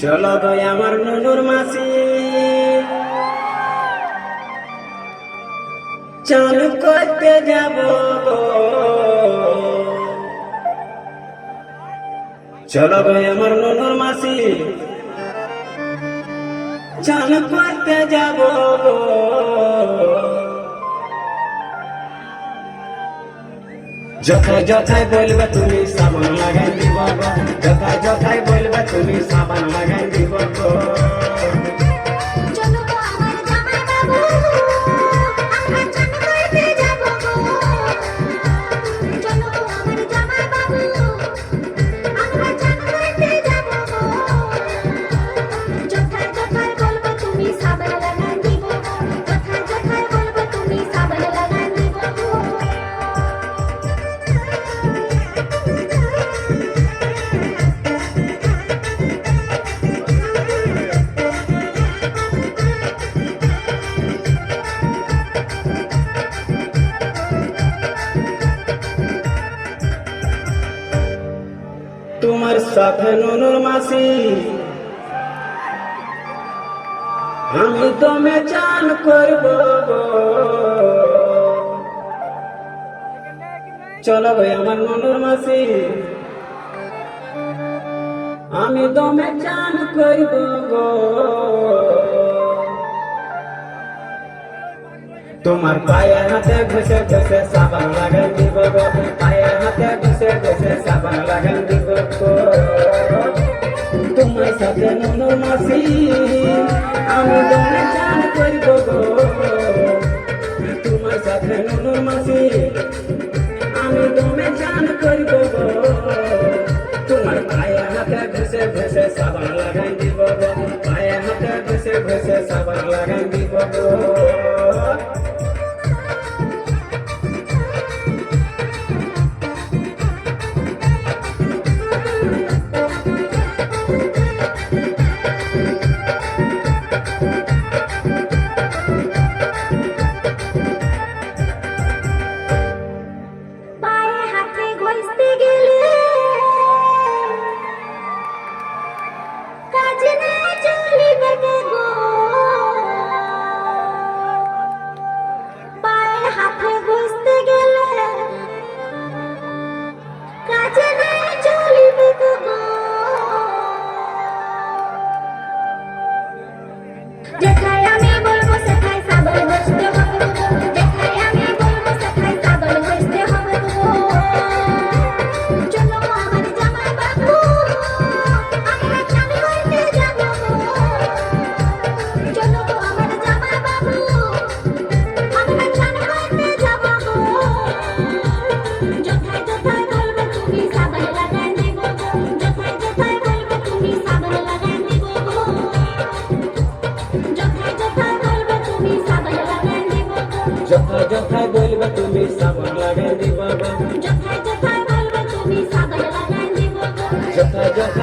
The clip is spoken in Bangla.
চলো গো আমার নুনুর মাসি চান করতে যাব গো, চলো গো আমার নুনুর মাসি চান করতে যাব গো। যথায় যথায় বলবে তুমি সাবান লাগাই দিব গো, যথায় যথায় বলবে তুমি সাবান লাগাই দিব গো। তোমার সাথে নুনুর মাসি আমি তুমি চান করব গো, চলো ভাই আমার নুনুর মাসি আমি তুমি চান করব গো। তোমার পায়ে হাতে ঘষে ঘষে সাবান লাগাই দিব গো, পায়ে হাতে ঘষে ঘষে সাবান লাগাই দিব গো। তোমার সাথে নুনুর মাসি আমি দমে চান করব গো, তোমার সাথে নুনুর মাসি আমি দমে চান করব গো। তোমার পায়ে হাতে ঘষে ঘষে সাবান লাগাই দিব গো, পায়ে হাতে ঘষে ঘষে সাবান লাগাই দিব গো। যথায় যথায় বলবে তুমি সাবান লাগাই দিব গো, যথায় যথায় বলবে তুমি সাবান লাগাই দিব গো, যথায় যথায়